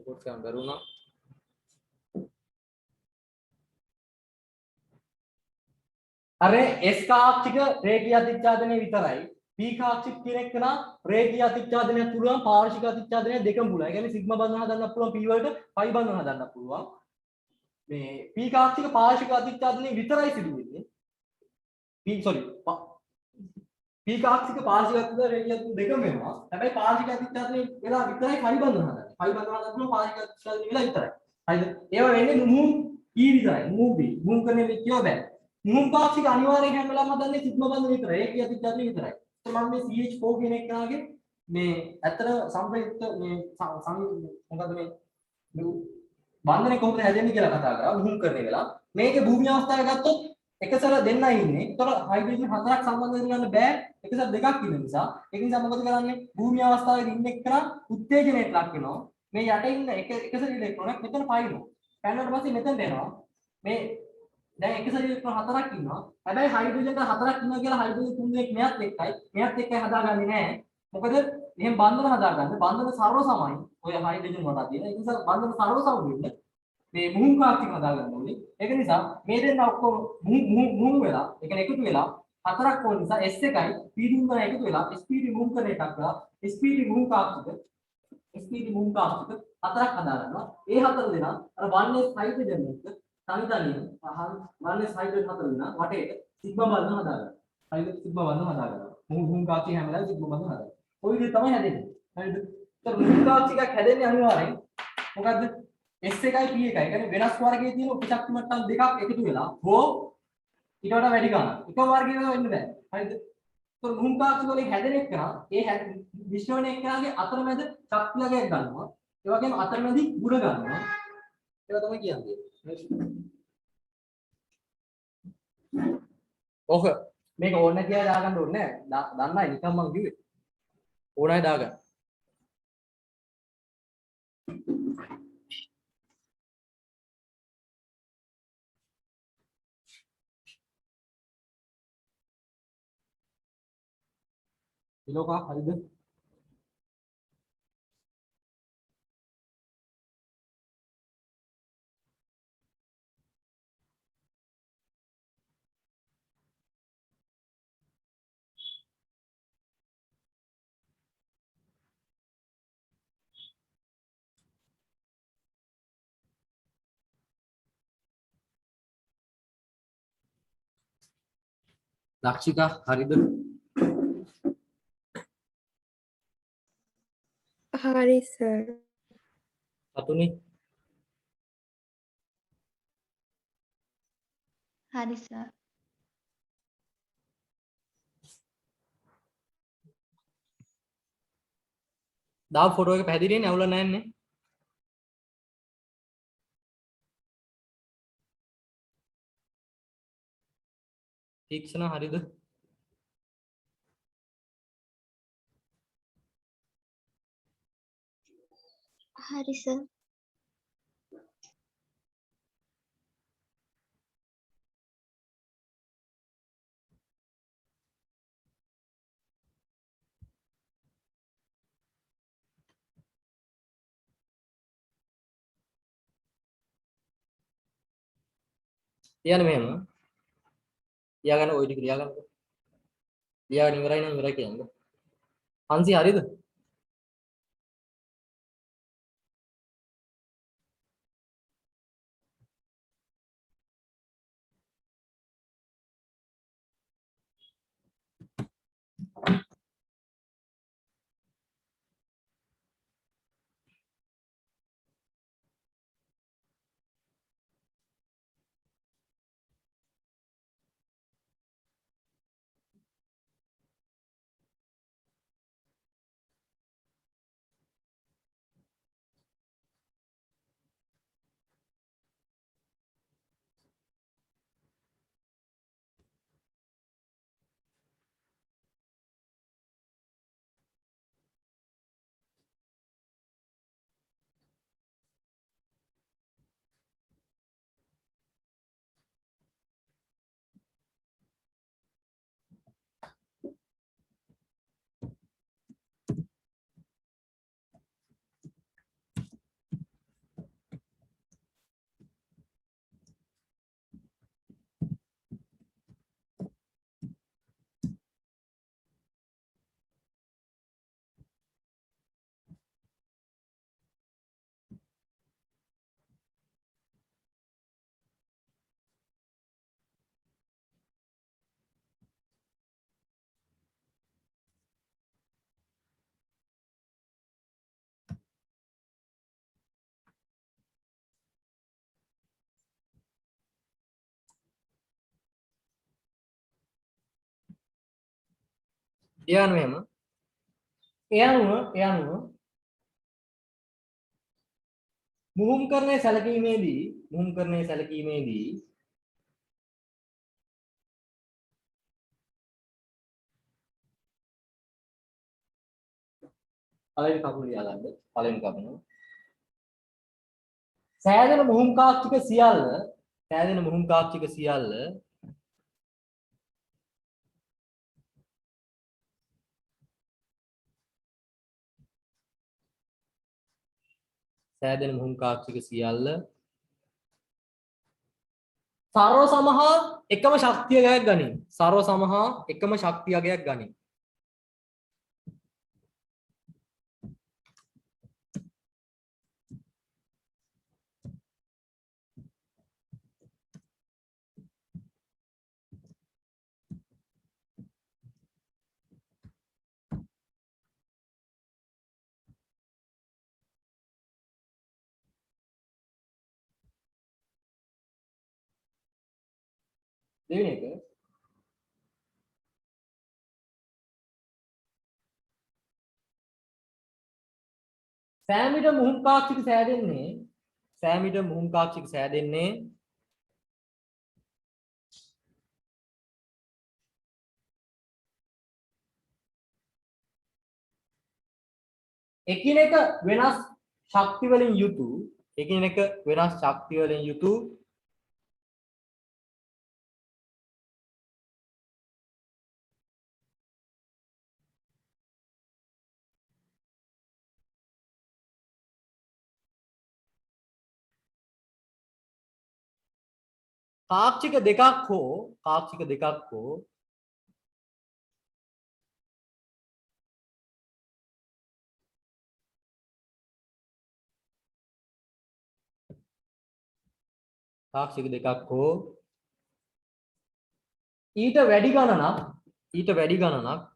Record करන්න බැරුණා. අර S කාක්ෂික රේඛීය අතිච්ඡාදනය විතරයි. P කාක්ෂික කියන එක නා රේඛීය අතිච්ඡාදනයක් පුළුවන් පාර්ශ්වික අතිච්ඡාදනයක් දෙකම පුළුවන්. ඒ කියන්නේ සිග්මා බන්ධන හදන්නත් පුළුවන් P වලට පයි බන්ධන හදන්නත් පුළුවන්. මේ P කාක්ෂික පාර්ශ්වික අතිච්ඡාදනය විතරයි සිදු වෙන්නේ. P කාක්ෂික පාර්ශ්වික අතිච්ඡාදනය රේඛීය දෙකම වෙනවා. හැබැයි පාර්ශ්වික අතිච්ඡාදනය වෙලා විතරයි පයි බන්ධන හදන්නේ. පයි බන්ධන හදන්න පුළුවන් පාර්ශ්වික අතිච්ඡාදනය වෙලා විතරයි. හරිද? ඒවා වෙන්නේ මූව් E විතරයි. Move B. මූව් කරන විදිය බෑ. මුහුම් පාක්ෂික අනිවාර්යයෙන් හැම වෙලාවම හදන්නේ සිග්මා බන්ධන විතරයි. ඒක අතිච්ඡාදනය විතරයි. ඒත් මම මේ CH4 කියන එකනාගේ මේ ඇත්තට සම්ප්‍රයුක්ත මේ මොකද්ද මේ බන්ධනේ කොහොමද හැදෙන්නේ කියලා කතා කරා මුහුම් කරන වෙලාව. මේකේ භූමි අවස්ථාවේ ගත්තොත් එකසර දෙන්නයි ඉන්නේ. ඒතර හයිඩ්‍රජන් හතරක් සම්බන්ධ කරගන්න බෑ. එකසර දෙකක් ඉන්න නිසා. ඒක නිසා මොකද කරන්නේ? භූමි අවස්ථාවේ ඉන්න එක්කන උත්තේජනයට ලක් වෙනවා. මේ යට ඉන්න එකසර ඉලෙක්ට්‍රෝනයක් මෙතන පයින්නවා. පැනනට පස්සේ මෙතනට එනවා. මේ දැන් එක සැරේකට හතරක් ඉන්නවා. හැබැයි හයිඩ්‍රජන්ට හතරක් ඉන්නවා කියලා හයිඩ්‍රජන් තුන් දෙනෙක් මෙයත් එක්කයි. මෙයත් එක්කයි හදාගන්නේ නැහැ. මොකද මෙහෙම බන්ධන හදාගන්න බන්ධන සර්ව සමයි. ඔය හයිඩ්‍රජන් වලට තියෙන. ඒ නිසා බන්ධන සර්ව සම වෙන්නේ මේ මුහුම් කාක්ෂික හදාගන්න ඕනේ. ඒක නිසා මේ දෙන්න ඔක්කොම මුහුම් වෙලා, ඒ කියන්නේ එකතු වෙලා හතරක් ඕන නිසා S එකයි P දුන්න එකතු වෙලා sp3 මුහුම් කරන එකක් කරලා sp3 මුහුම් කාක්ෂික හතරක් හදාගන්නවා. ඒ හතර දෙනා අර 1s හයිඩ්‍රජන් එක්ක තනිතනියම වන්නේ හයිඩ්‍රජන් හතර දෙනා වටේට සිග්මා බන්ධන හදාගන්නවා. හරිද? සිග්මා බන්ධන හදාගන්නවා. මුහුම් කාක්ෂික හැම වෙලාවෙම සිග්මා බන්ධන හදාගන්නවා. ඔය විදිහට තමයි හැදෙන්නේ. හරිද? ඒතර මුහුම් කාක්ෂිකක් හැදෙන්නේ අනිවාර්යෙන් මොකද්ද? S එකයි P එකයි. ඒ කියන්නේ වෙනස් වර්ගයේ තියෙන උපශක්ති මට්ටම් දෙකක් එකතු වෙලා හෝ ඊට වඩා වැඩි ගන්න. එක වර්ගයක වෙන්න බෑ. හරිද? ඒතර මුහුම් කාක්ෂික වලින් හැදෙන එක ඒ මිශ්‍රණය එක්කගේ අතරමැද ශක්තියයක් ගන්නවා. ඒ වගේම අතරමැදි ගුණ ගන්නවා. ඒවා තමයි කියන්නේ. ඔක මේක ඕන කියලා දාගන්න ඕනේ නෑ. දන්නයි නිකන් මං කිව්වේ. ඕනයි දාගන්න. ඉලෝකා හරිද? ලක්ෂිකා හරිද? හරි සර්. අතුනි හරි සර්. දාව ෆොටෝ එක පැහැදිලිනේ අවුල නැන්නේ. තීක්ෂණ හරිද? හරි සර්. ලියන්න මෙහෙම. ලියාගන්න ওই ටික ලියාගන්න. ලියාගෙන ඉවරයි නම් ඉවරයි කියන්නේ. 500 හරිද? ඒ අනුව එහෙම ඒ අනුව මුහුම්කරණය සැලකීමේදී පළවෙනි කපුල ලියා ගන්න. පළවෙනි කපුල. සෑදෙන මුහුම් කාක්ෂික සියල්ල සර්ව සමහා එකම ශක්තියයක් ගනී. දෙවෙනි එක සෑමිට මුහුම් කාක්ෂික සෑදෙන්නේ එකිනෙක වෙනස් ශක්ති වලින් යුතු කාක්ෂික දෙකක් හෝ ඊට වැඩි ගණනක්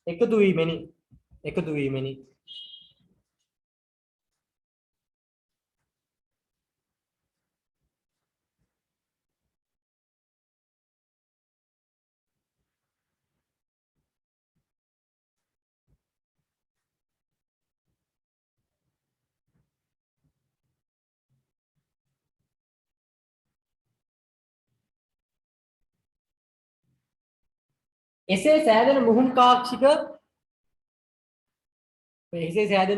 එකතු වීමෙනි. එසේ සෑදෙන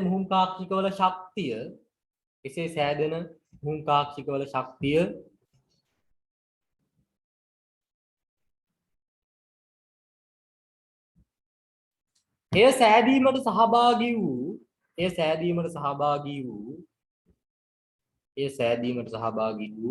මුහුම් කාක්ෂික වල ශක්තිය එය සෑදීමට සහභාගී වූ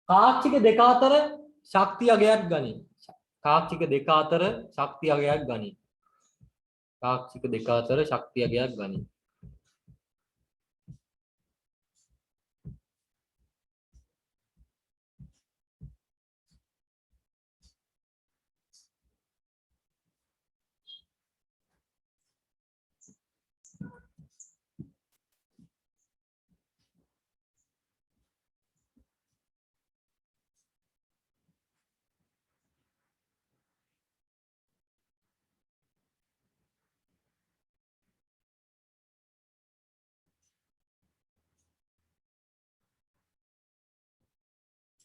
කාක්ෂික දෙක අතර ශක්ති අගයක් ගනී.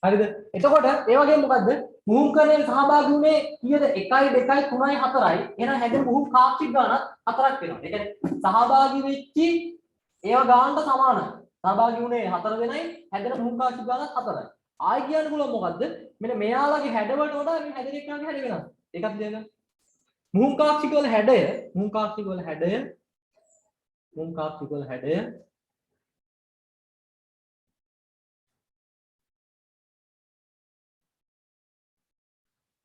හරිද? එතකොට ඒ වගේම මොකද්ද? මුහුම්කරණයට සහභාගී වුණේ කීයද? 1 2 3යි 4යි. එහෙනම් හැදෙන මුහුම් කාක්ෂික ගාණක් 4ක් වෙනවා. ඒ කියන්නේ සහභාගී වෙච්චි ඒවා ගානට සමානයි. සහභාගී වුණේ 4 දෙනයි හැදෙන මුහුම් කාක්ෂික ගාණක් 4යි. ආයි කියන්න පුළුවන් මොකද්ද? මෙන්න මෙයාලගේ හැඩවලට වඩා මේ හැදෙන එක්කනගේ හැඩ වෙනස්. ඒකත් දෙන්න. මුහුම් කාක්ෂික වල හැඩය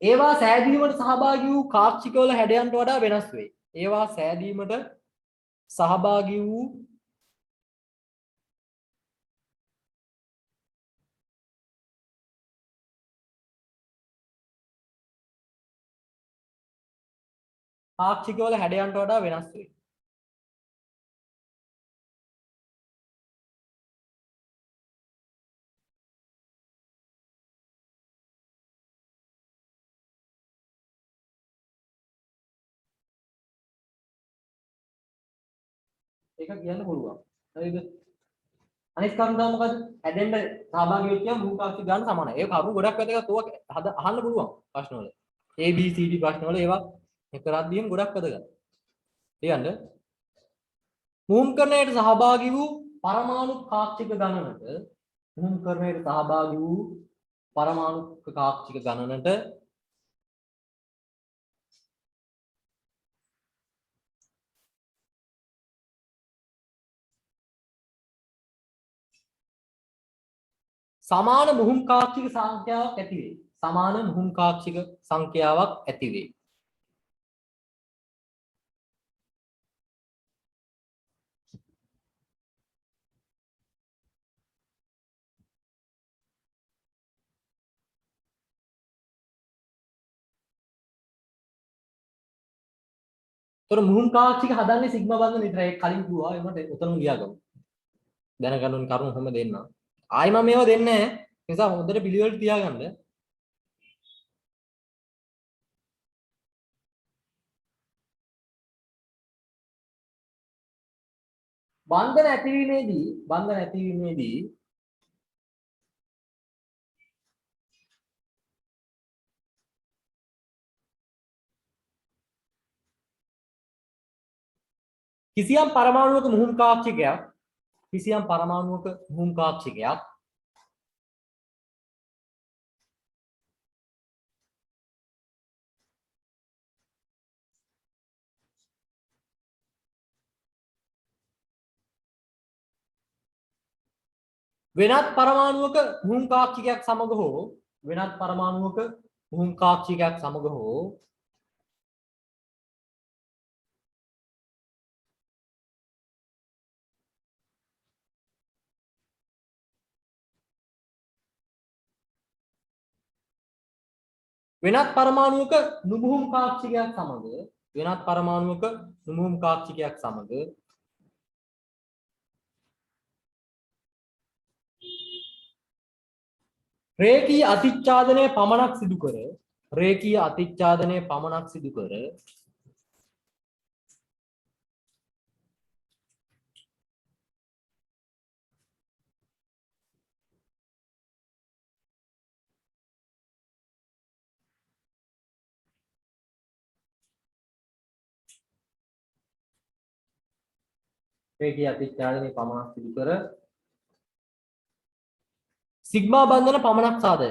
ඒවා සෑදීමට සහභාගී වූ කාක්ෂිකවල හැඩයන්ට වඩා වෙනස් වේ. ඒවා සෑදීමට සහභාගී වූ පාක්ෂිකවල හැඩයන්ට වඩා වෙනස් වේ. ඒක කියන්න පුළුවන්. හරිද? අනිත් කරුණ තමයි මොකද? හැදෙන්න සහභාගී වෙච්ච මුහු පාක්ෂික ගන්න සමානයි. ඒ කරුණු ගොඩක් වැදගත්. ඕවා අහන්න පුළුවන් ප්‍රශ්න වල. A B C D ප්‍රශ්න වල ඒවා එක කරද්දීම ගොඩක් වැදගත්. ලියන්න. මුහුම්කරණයට සහභාගී වූ පරමාණු කාක්ෂික ගණනට මුහුම්කරණයට සහභාගී වූ පරමාණු කාක්ෂික ගණනට සමාන මුහුම් කාක්ෂික සංඛ්‍යාවක් ඇති වේ. සමාන මුහුම් කාක්ෂික සංඛ්‍යාවක් ඇති වේ. තොර මුහුම් කාක්ෂික හදන්නේ සිග්මා බන්ධන විතරයි. කලින් කිව්වා ඒකට උතන ලියාගමු. දැනගන්න ඕන කරුණු කොහොම දෙන්න. ආයි මම මේවා දෙන්නේ නැහැ. ඒ නිසා හොඳට පිළිවෙලට තියාගන්න. බන්ධන ඇතිවීමේදී කිසියම් පරමාණුවක මුහුම් කාක්ෂිකයක් වෙනත් පරමාණුවක මුහුම් කාක්ෂිකයක් සමග හෝ වෙනත් පරමාණුවක නුමුහුම් කාක්ෂිකයක් සමග රේඛීය අතිච්ඡාදනය පමණක් සිදු කර සිග්මා බන්ධන පමණක් සාදයි.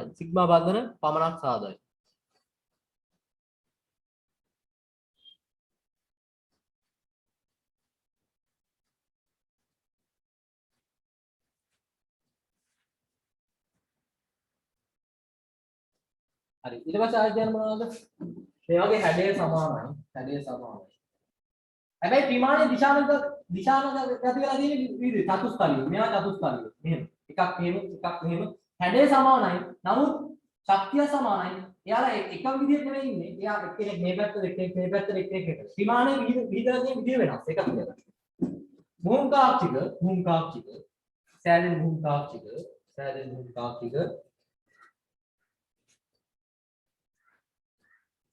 හරි ඊට පස්සේ ආයෙත් යන්න මොනවද? මේ වගේ හැඩය සමානයි. හැබැයි ත්‍රිමාණය දිශානක ගති වෙලා තියෙන විදිහ චතුස්තලිය. මේවා චතුස්තලිය. මෙහෙම. එකක් මෙහෙම. හැඩය සමානයි. නමුත් ශක්තිය සමානයි. එයාලා එක විදිහට නෙවෙයි ඉන්නේ. එයා එක්කෙනෙක් මේ පැත්තට එක්කෙනෙක් මේ පැත්තට එක්කෙනෙක්. ත්‍රිමාණය විහිදලා තියෙන විදිහ වෙනස්. එකක් කියලා. මුහුම් කාක්ෂික සෑදෙන මුහුම් කාක්ෂික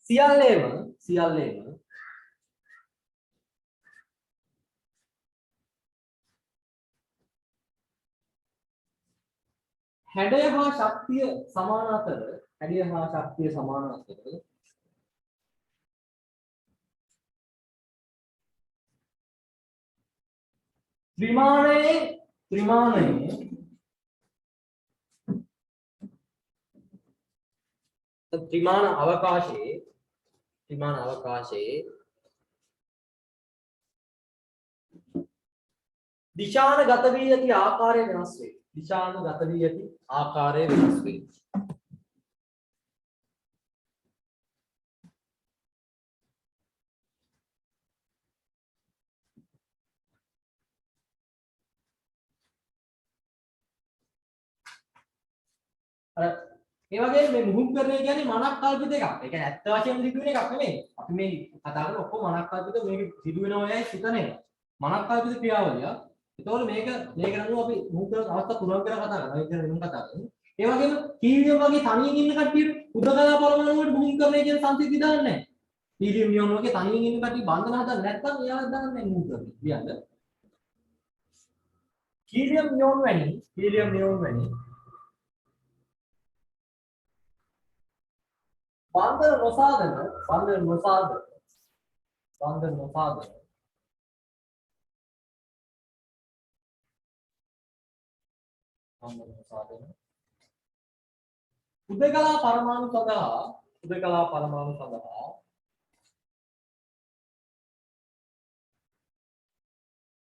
සියල්ලේම හැඩය හා ශක්තිය සමාන අතර ත්‍රිමාණයේ ත්‍රිමාණ අවකාශයේ දිශානගත වී ඇති ආකාරය වෙනස් වේ. අර ඒ වගේ මේ මුහුම්කරණය කියන්නේ මනක් කල්පිත එකක්. ඒ කියන්නේ ඇත්ත වශයෙන්ම සිදුවෙන එකක් නෙමෙයි. අපි මේ කතා කරන ඔක්කොම මනක් කල්පිත මේක සිදු වෙනවයයි හිතන එක. මනක් කල්පිත ක්‍රියාවලිය. ඒතකොට මේක නනුව අපි මුහුම්කරන අවස්ථා තුනක් ගැන කතා කරනවා. ඒක ගැන වෙනම කතා කරමු. ඒ වගේම හීලියම් වගේ තනියෙන් ඉන්න කට්ටිය උදකලා පරමාණු වලට මුහුම්කරණය කියන සංසිද්ධි දාන්නේ නැහැ. හීලියම් නියෝන් වගේ තනියෙන් ඉන්න කට්ටිය බන්ධන හදන්නේ නැත්නම් එයාලා දාන්නේ මුහුම්කරණය. කියන්නේ හීලියම් නියෝන් වැනි බන්ධන නොසාධන උදකලා පරමාණු සඳහා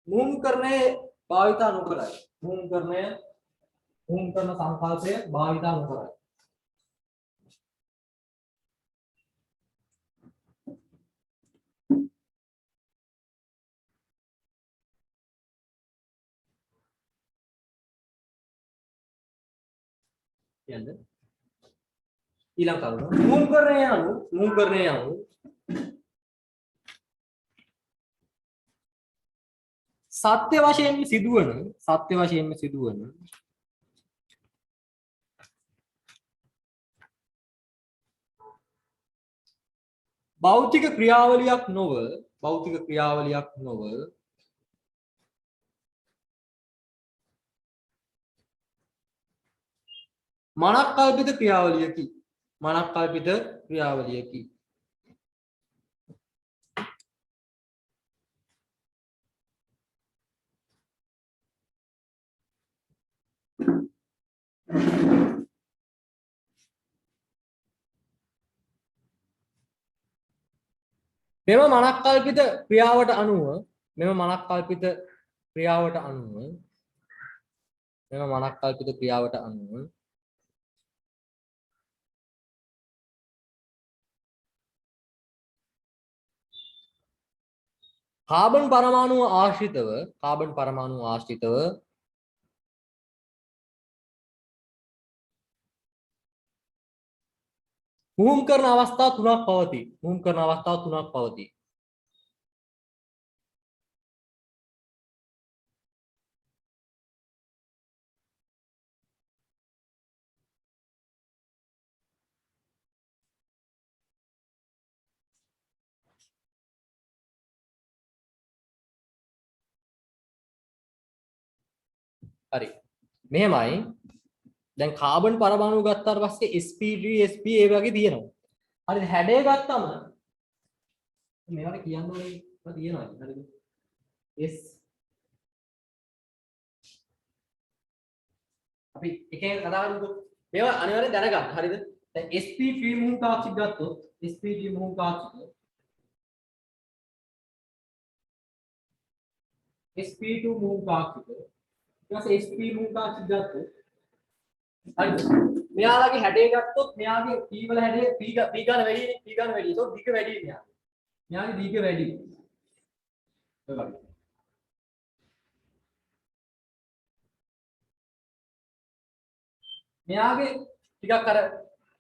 මුහුම්කරණය භාවිතා නොකරයි. මුහුම්කරණ සංකල්පය භාවිතා නොකරයි. කියන්නේ ඊළඟ කරුණ මුහුම්කරණය යනු සත්‍ය වශයෙන්ම සිදුවන භෞතික ක්‍රියාවලියක් නොව මනක්කල්පිත ක්‍රියාවලියකි. මෙම මනක්කල්පිත ක්‍රියාවට අනුව කාබන් පරමාණුව ආශ්‍රිතව මුහුම් කරන අවස්ථා තුනක් පවතී. හරි. මෙහෙමයි. දැන් කාබන් පරමාණු ගත්තාට පස්සේ sp3 sp ඒ වගේ තියෙනවා. හරිද? හැඩය ගත්තම මේවට කියන්න ඕනේ ඒවා තියෙනවා. හරිද? s අපි එක එක කතා කරමුකෝ. මේවා අනිවාර්යෙන් දැනගන්න. හරිද? දැන් sp3 මුහුම් කාක්ෂික ගත්තොත් sp3 මුහුම් කාක්ෂික sp2 මුහුම් කාක්ෂික ඊට sp මුහුම් කාක්ෂික ගත්තොත් හරිද? මෙයාලගේ හැඩය ගත්තොත් මෙයාගේ p වල හැඩය p ගන්න වැඩිනේ. p ගන්න වැඩි. ඒක දිග වැඩි මෙයාගේ. මෙයාගේ දිග වැඩි. ඔය වගේ. මෙයාගේ ටිකක් අර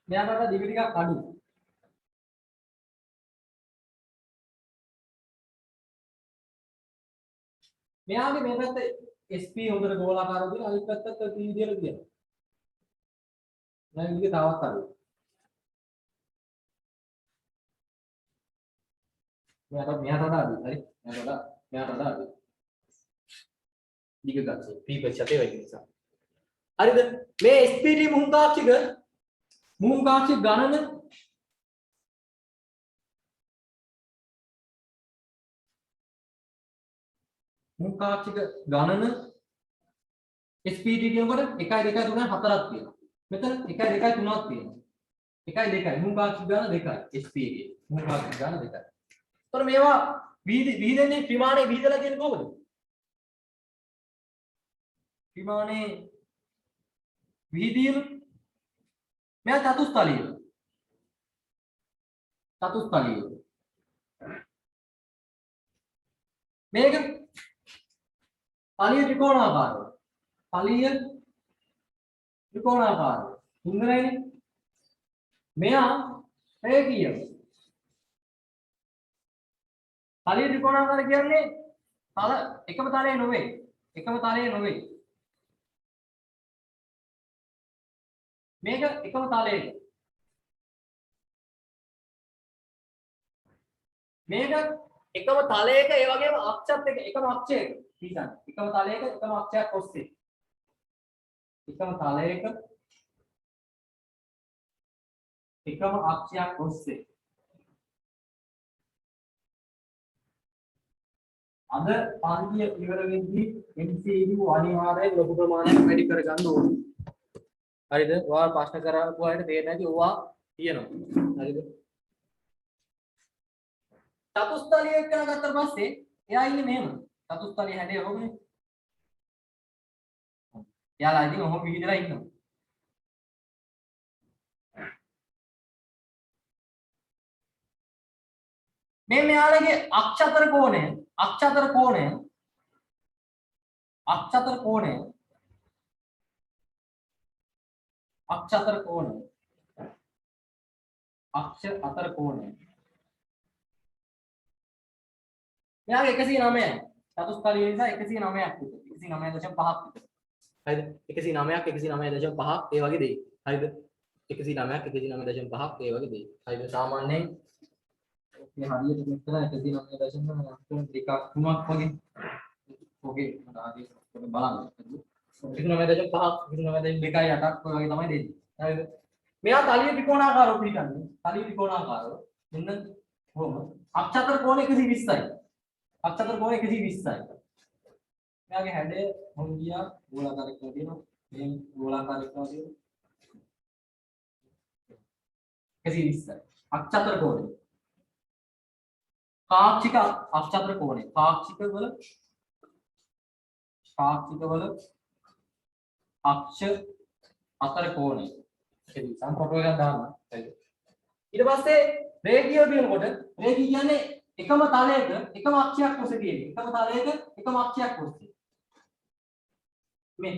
මෙයාට දිග ටිකක් අඩු. මෙයාගේ මේ පැත්තේ sp හොඳට ගෝලාකාරව තියෙන අනිත් පැත්තත් p විදියට තියෙනවා. දැන් මේක තවත් අඩුයි. මෙයාට වඩා අඩුයි. හරි. මෙයාට වඩා අඩුයි. දිග ගත්තොත් p ප්‍රතිශතය වැඩි නිසා. හරිද? මේ sp3 මුහුම් කාක්ෂික ගණන sp3 කියනකොට 1 2 3 4ක් තියෙනවා. මෙතන 1 2 3ක් තියෙනවා. 1 2 මුහුම් කාක්ෂික ගණන 2යි sp එකේ. මුහුම් කාක්ෂික ගණන 2යි. ඒතර මේවා විහිදෙන්නේ ත්‍රිමාණයේ විහිදලා තියෙන්නේ කොහොමද? ත්‍රිමාණයේ විහිදීම මෙයා චතුස්තලීය. මේක පළිය ත්‍රිකෝණාකාරයි. තුන්දෙනයිනේ. මෙයා රේඛීය. තලයේ ත්‍රිකෝණාකාර කියන්නේ තල එකම තලයේ නොවේ. එකම තලයේ නොවේ. මේක එකම තලයක. මේක එකම තලයක ඒ වගේම අක්ෂත් එක එකම අක්ෂයක. හිතන්න. එකම තලයක එකම අක්ෂයක් ඔස්සේ. එකම තලයක එකම අක්ෂයක් ඔස්සේ. අද පන්තිය ඉවර වෙද්දී MCQ අනිවාර්යෙන් ලොකු ප්‍රමාණයක් වැඩි කරගන්න ඕනේ. හරිද? ඔයාලා ප්‍රශ්න කරපු අයට තේරෙන්නේ නැති ඕවා තියෙනවා. හරිද? චතුස්තලයේ එක්කන ගත්තට පස්සේ එයා ඉන්නේ මෙහෙම. චතුස්තලයේ හැඩය ඔහොමනේ. එයාලා ඉතින් ඔහොම විහිදලා ඉන්නවා. මේ මෙයාලගේ අක්ෂතර කෝණය අක්ෂතර කෝණය අක්ෂතර කෝණය අක්ෂතර කෝණය අක්ෂ අතර කෝණය මෙයාගේ 109යි චතුස්තලයේ නිසා 109ක් විතර 109.5ක් විතර හරිද 109ක් 109.5ක් ඒ වගේ දෙයි හරිද 109ක් 109.5ක් ඒ වගේ දෙයි හරිද සාමාන්‍යයෙන් මේ හරියට මෙතන 109.2ක් 3ක් වගේ ඔගේ මට ආදී බලන්න 109.5ක් 109.2යි 8ක් ඔය වගේ තමයි දෙන්නේ හරිද මෙයා තලිය ත්‍රිකෝණාකාරව පිටන්නේ තලිය ත්‍රිකෝණාකාරව මෙන්න කොහොම අක්ෂතර කෝණ 120යි අක්ෂතර කෝණ 120යි මෙයාගේ හැඩය මොන් ගියා ගෝලාකාරයක් තියෙනවා මේ ගෝලාකාරයක් තියෙනවා 120යි අක්ෂතර කෝණය පාක්ෂික අක්ෂතර කෝණය පාක්ෂික වල අක්ෂ අතර කෝණය ඒක සම්පූර්ණ එකක් දාන්න හරිද ඊට පස්සේ රේඛීය කියනකොට රේඛී කියන්නේ එකම තලයක එකම අක්ෂයක් ඔස්සේ තියෙන එකම තලයක එකම අක්ෂයක් ඔස්සේ මේ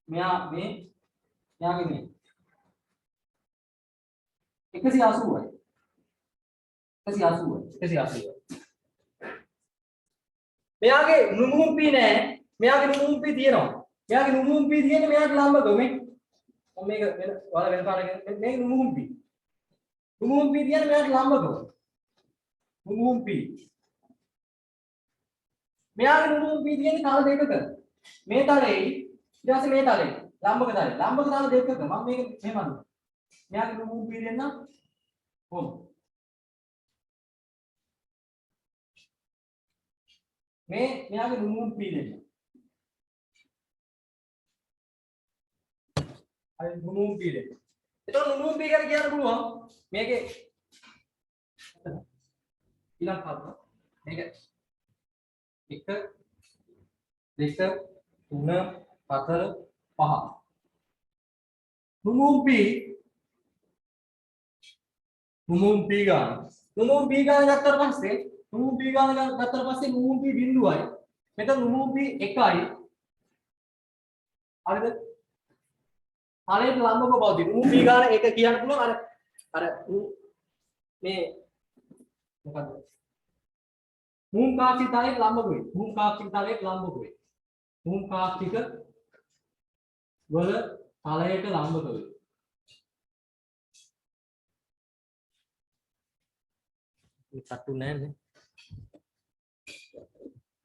මෙයාගේ මේ 180යි 180 මෙයාගේ නුමුම්පි නෑ මෙයාගේ නුමුම්පි තියෙනවා මෙයාගේ නුමුම්පි තියෙන්නේ මෙයාට ලම්බකව මේ මම මේක වෙන ඔයාලා වෙන පාරකට මේ නුමුම්පි තියෙන්නේ මෙයාට ලම්බකව නුමුම්පි මෙයාගේ නුමුම්පි තියෙන්නේ තල දෙකක මේ තලෙයි ඊට පස්සේ මේ තලෙයි ලම්බක තල දෙකක මම මේක මෙහෙම අඳුන මෙයාගේ නුමුම්පි දෙන්න කොහොම මේ මෙයාගේ නුමුම්පි දෙන්න. හරි නුමුම්පි දෙන්න. එතකොට නුමුම්පි කියලා කියන්න පුළුවන් මේකේ ඊළඟ පාඩම මේක 1 2 3 4 5 නුමුම්පි ගාන ගත්තට පස්සේ නුමුම්පි ගාන ගත්තට පස්සේ නුමුම්පි බිඳුවයි මෙතන නුමුම්පි 1යි හරිද තලයට ලම්බව පවතින නුමුම්පි ගාන 1 කියන්න පුළුවන් අර මේ මොකද්ද මුම් කාක්ෂික තලයට ලම්බව වෙයි මුම් කාක්ෂික තලයට ලම්බව වෙයි මුම් කාක්ෂික වල තලයට ලම්බව වෙයි මේ සතු නෑනේ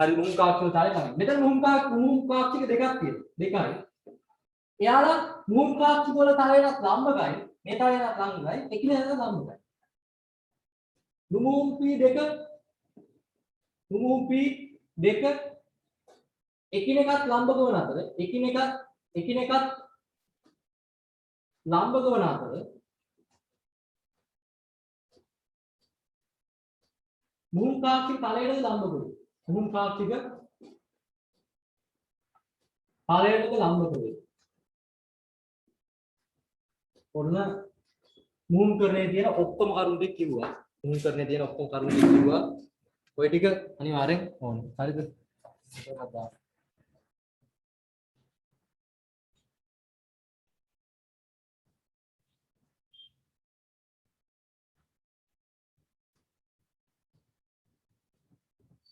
හරි මුම් කාක්ෂික තලය තමයි. මෙතන මුම් කාක්ෂික දෙකක් තියෙනවා. දෙකයි. එයාලා මුම් කාක්ෂික වල තලයට ලම්බකයි, මේ තලයට ලම්බකයි, එකිනෙකට ලම්බකයි. නුමුම්පි දෙක එකිනෙකත් ලම්බක වන අතර එකිනෙකත් ලම්බක වන අතර මුම් කාක්ෂික තලයට ලම්බක වෙයි. මුම් කාක්ෂික තලයට ලම්බක වෙයි. ඔන්න මුම් කරන්නේ තියෙන ඔක්කොම කරුණු ටික කිව්වා. මුම් කරන්නේ තියෙන ඔක්කොම කරුණු ටික කිව්වා. ඔය ටික අනිවාර්යෙන් ඕන. හරිද?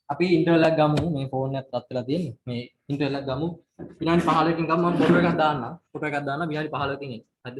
අපි ඉන්ටර්වල් එකක් ගමු මේ ෆෝන් එකත් අත් වෙලා තියෙන්නේ මේ ඉන්ටර්වල් එකක් ගමු විනාඩි 15කින් ගමු මම ෆොටෝ එකක් දාන්නම් විනාඩි 15කින් එන්න හරිද